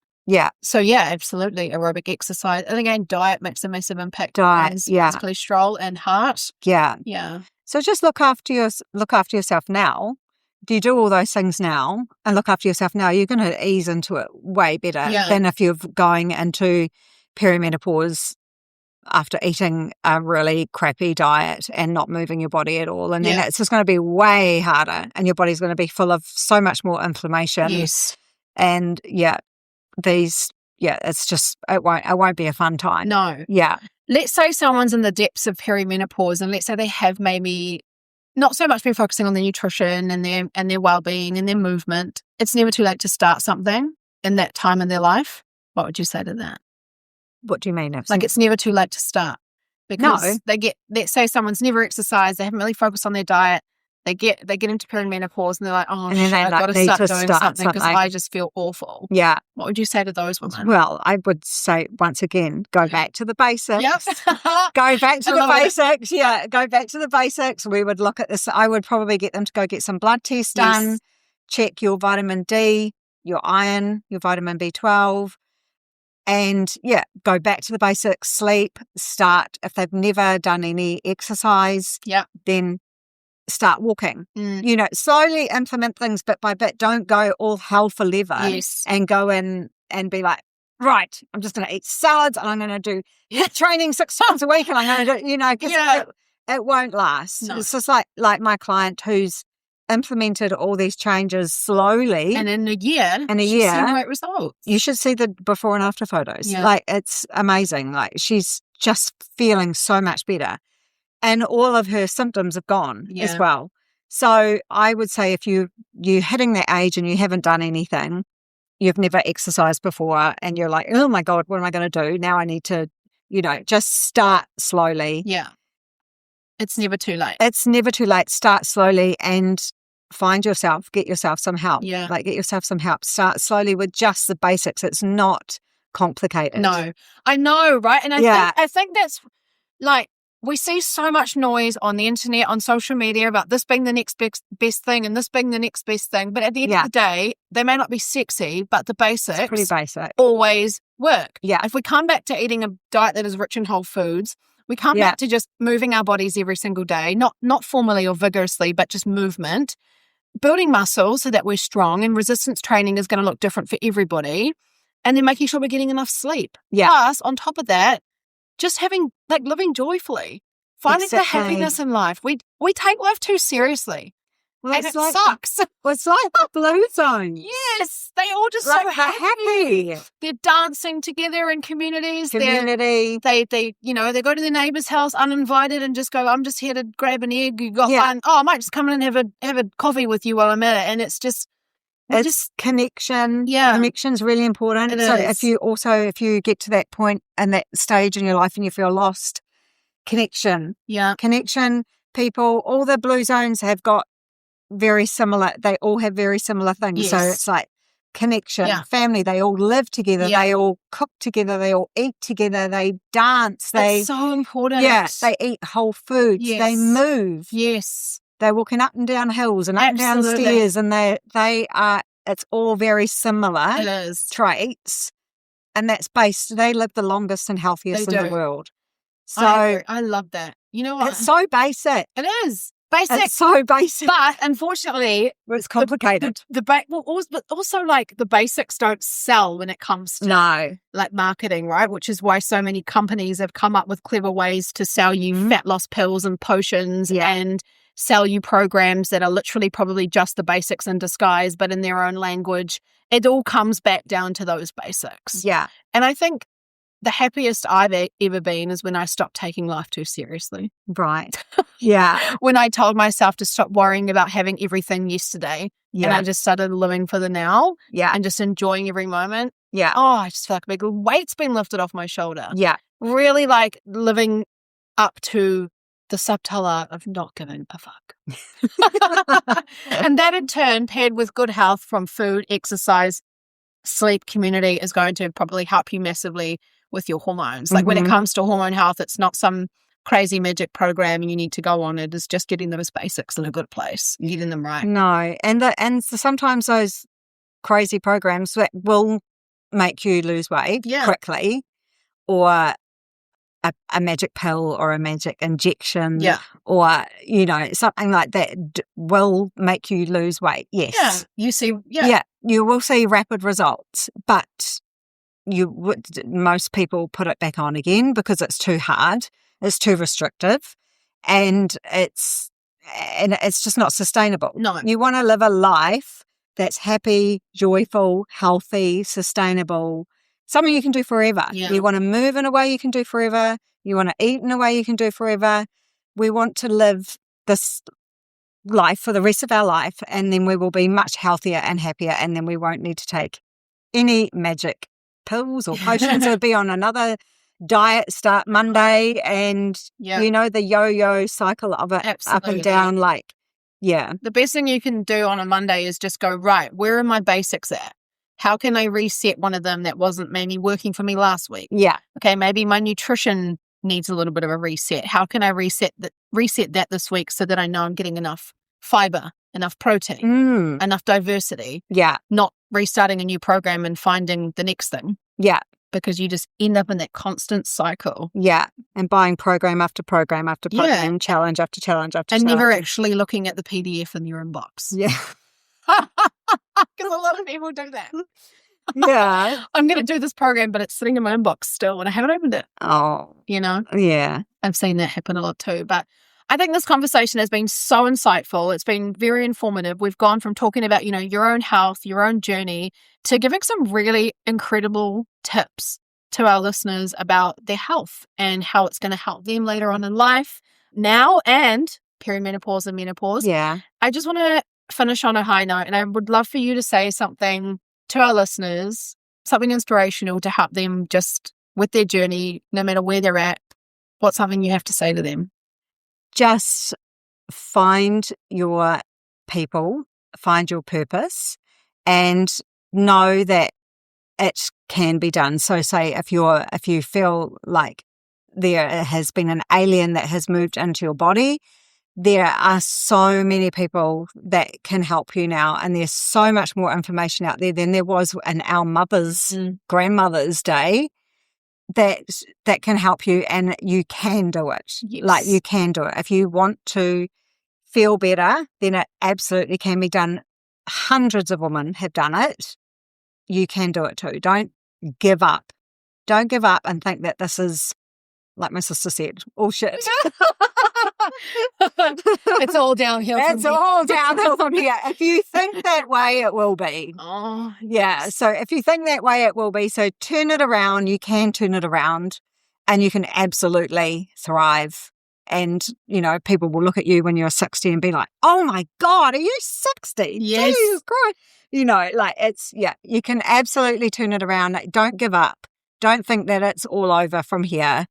So absolutely, aerobic exercise. And again, diet makes a massive impact on cholesterol and heart. Yeah. So just look after yourself now. Do you do all those things now and look after yourself now, you're going to ease into it way better than if you're going into perimenopause after eating a really crappy diet and not moving your body at all. And then it's just going to be way harder, and your body's going to be full of so much more inflammation. Yes. And it's just, it won't be a fun time. No. Yeah. Let's say someone's in the depths of perimenopause, and let's say they have maybe not so much been focusing on their nutrition and their well-being and their movement. It's never too late to start something in that time in their life. What would you say to that? What do you mean? Like it's never too late to start. Because let's say someone's never exercised, they haven't really focused on their diet, they get into perimenopause and they're like, oh, shit, I've got to start doing something because I just feel awful. Yeah. What would you say to those women? Well, I would say, once again, go back to the basics. Yep. Go back to the basics. Yeah, go back to the basics. We would look at this. I would probably get them to go get some blood tests done, check your vitamin D, your iron, your vitamin B12, and go back to the basics. Sleep, start. If they've never done any exercise, then start walking. Slowly implement things bit by bit. Don't go all hell for leather and go in and be like, right, I'm just going to eat salads and I'm going to do training 6 times a week and I'm going to do, because it won't last. No. It's just like my client who's implemented all these changes slowly. And in a year, she's seen great results. You should see the before and after photos. Yeah. Like, it's amazing. Like, she's just feeling so much better. And all of her symptoms have gone as well. So I would say if you're hitting that age and you haven't done anything, you've never exercised before, and you're like, oh my God, what am I going to do? Now I need to, just start slowly. Yeah. It's never too late. It's never too late. Start slowly and get yourself some help. Yeah. Like, get yourself some help. Start slowly with just the basics. It's not complicated. No. I know, right? And I think that's like, we see so much noise on the internet, on social media about this being the next best thing and this being the next best thing. But at the end of the day, they may not be sexy, but the basics it's pretty basic. Always work. Yeah. If we come back to eating a diet that is rich in whole foods, we come back to just moving our bodies every single day, not formally or vigorously, but just movement, building muscle so that we're strong, and resistance training is going to look different for everybody, and then making sure we're getting enough sleep. Yeah. Plus, on top of that, just living joyfully, finding the happiness in life. We take life too seriously. Well, and it sucks. It's like the blue zone. Yes, they all just Like so happy. They're dancing together in communities. Community. They they go to their neighbour's house uninvited and just go, I'm just here to grab an egg. You got Yeah. one? Oh, I might just come in and have a coffee with you while I'm at it. And it's just It's connection. Yeah. Connection's really important. It so is. if you get to that point and that stage in your life and you feel lost, connection. Yeah. Connection, people, all the blue zones have got very similar, they all have very similar things. Yes. So it's like connection, Yeah. family, they all live together, Yeah. they all cook together, they all eat together, they dance, It's so important. Yeah, they eat whole foods, Yes. they move. Yes. They're walking up and down hills and up and down Absolutely. stairs, and they are, it's all very similar It is. traits. And that's based, they live the longest and healthiest They in the do. world. So I love that. You know what? it's so basic. It is basic. It's so basic. But unfortunately, It's complicated. but also like the basics don't sell when it comes to No. like marketing, right? Which is why so many companies have come up with clever ways to sell you fat loss pills and potions and sell you programs that are literally probably just the basics in disguise, but in their own language. It all comes back down to those basics. Yeah. And I think the happiest I've ever been is when I stopped taking life too seriously. Right. Yeah. When I told myself to stop worrying about having everything yesterday and I just started living for the now and just enjoying every moment. Yeah. Oh, I just feel like a big weight's been lifted off my shoulder. Yeah. Really like living up to the subtle art of not giving a fuck. And that in turn, paired with good health from food, exercise, sleep, community is going to probably help you massively with your hormones. Like when it comes to hormone health, it's not some crazy magic program you need to go on. It is just getting those basics in a good place, getting them right. No. And sometimes those crazy programs that will make you lose weight quickly, or a magic pill or a magic injection or, something like that will make you lose weight. Yes. Yeah. You see, you will see rapid results, but most people put it back on again because it's too hard, it's too restrictive, and it's just not sustainable. No. You want to live a life that's happy, joyful, healthy, sustainable, something you can do forever. Yeah. You want to move in a way you can do forever. You want to eat in a way you can do forever. We want to live this life for the rest of our life, and then we will be much healthier and happier, and then we won't need to take any magic pills or potions or be on another diet, start Monday, and the yo-yo cycle of it. Absolutely. Up and down, the best thing you can do on a Monday is just go, right, where are my basics at? How can I reset one of them that wasn't maybe working for me last week? Yeah. Okay, maybe my nutrition needs a little bit of a reset. How can I reset that this week so that I know I'm getting enough fiber, enough protein, enough diversity? Yeah. Not restarting a new program and finding the next thing. Yeah. Because you just end up in that constant cycle. Yeah. And buying program after program after program, challenge after challenge after challenge. And never challenge. actually looking at the PDF in your inbox. Yeah. Because a lot of people do that. Yeah. I'm going to do this program, but it's sitting in my inbox still and I haven't opened it. Oh. Yeah. I've seen that happen a lot too. But I think this conversation has been so insightful. It's been very informative. We've gone from talking about, your own health, your own journey, to giving some really incredible tips to our listeners about their health and how it's going to help them later on in life, now and perimenopause and menopause. Yeah. I just want to finish on a high note, and I would love for you to say something to our listeners, something inspirational to help them just with their journey, no matter where they're at. What's something you have to say to them? Just find your people, find your purpose, and know that it can be done. So say if you feel like there has been an alien that has moved into your body, there are so many people that can help you now, and there's so much more information out there than there was in our mother's grandmother's day that can help you, and you can do it. Yes. Like, you can do it. If you want to feel better, then it absolutely can be done. Hundreds of women have done it. You can do it too. Don't give up. Don't give up and think that this is like my sister said, all shit. It's all downhill. It's all downhill from here. If you think that way, it will be. Oh, yeah. So if you think that way, it will be. So turn it around. You can turn it around, and you can absolutely thrive. And, you know, people will look at you when you're 60 and be like, oh my God, are you 60? Yes. Jesus Christ. You know, like you can absolutely turn it around. Don't give up. Don't think that it's all over from here.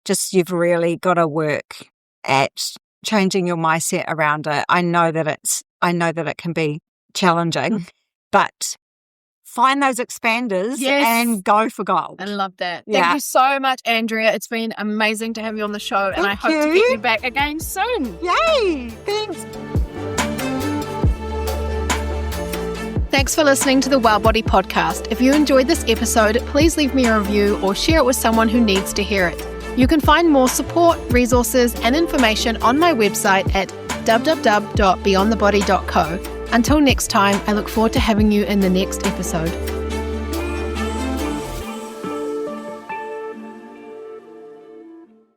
Just you've really got to work at changing your mindset around it. I know that it can be challenging, but find those expanders and go for gold. I love that. Thank you so much, Andrea. It's been amazing to have you on the show, and I hope to get you back again soon. Yay! Thanks. Thanks for listening to the Well Body podcast. If you enjoyed this episode, please leave me a review or share it with someone who needs to hear it. You can find more support, resources, and information on my website at www.beyondthebody.co. Until next time, I look forward to having you in the next episode.